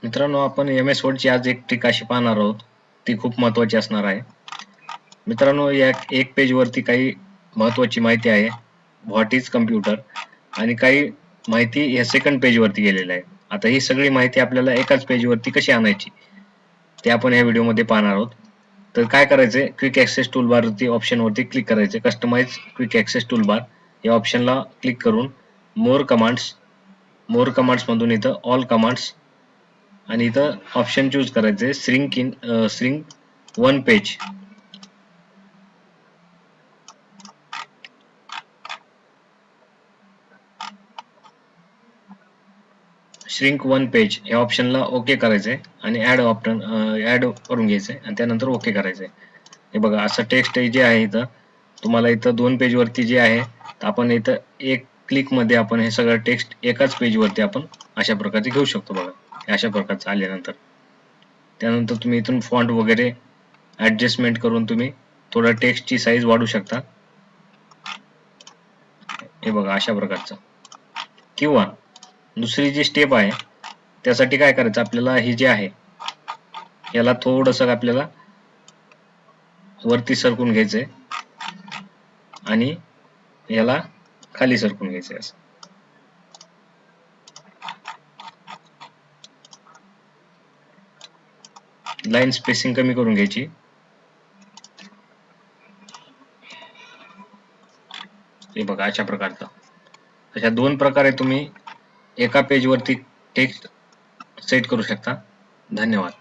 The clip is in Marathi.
मित्रांनो, आपण MS Wordची आज एक ट्रिक अशी पाहणार आहोत, ती खूप महत्त्वाची असणार आहे. मित्रांनो, या एक पेजवरती काही महत्त्वाची माहिती आहे, व्हॉट इज कम्प्युटर, आणि काही माहिती या सेकंड पेजवरती गेलेली आहे. आता ही सगळी माहिती आपल्याला एकाच पेजवरती कशी आणायची, ते आपण या व्हिडिओमध्ये पाहणार आहोत. तर काय करायचंय, क्विक ॲक्सेस टूलबारवरती ऑप्शनवरती क्लिक करायचं. कस्टमाइज क्विक ॲक्सेस टूलबार या ऑप्शनला क्लिक करून मोर कमांड्समधून इथं ऑल कमांड्स आणि इथं ऑप्शन चूज करायचे shrink one page. Shrink one page या ऑप्शनला ओके करायचंय आणि ऍड करून घ्यायचंय आणि त्यानंतर ओके करायचंय. हे बघा, असं टेक्स्ट जे आहे इथं तुम्हाला इथं 2 पेज वरती जे आहे, तर आपण इथं एक क्लिक मध्ये आपण हे सगळं टेक्स्ट एकाच पेज वरती आपण अशा प्रकारचे घेऊ शकतो. बघा, अशा प्रकारचं आल्यानंतर त्यानंतर तुम्ही इथून फॉन्ट वगैरे ऍडजस्टमेंट करून तुम्ही थोडा टेक्स्टची साईज वाढवू शकता. हे बघा, अशा प्रकारचं. किंवा दुसरी जी स्टेप आहे, त्यासाठी काय करायचं, आपल्याला ही जी आहे याला थोडंसं आपल्याला वरती सरकून घ्यायचंय आणि याला खाली सरकून घ्यायचंय. असं लाईन स्पेसिंग कमी करून घ्यायची. हे बघा, अशा प्रकारचा. अशा 2 प्रकारे तुम्ही एका पेज वरती टेक्स्ट सेट करू शकता. धन्यवाद.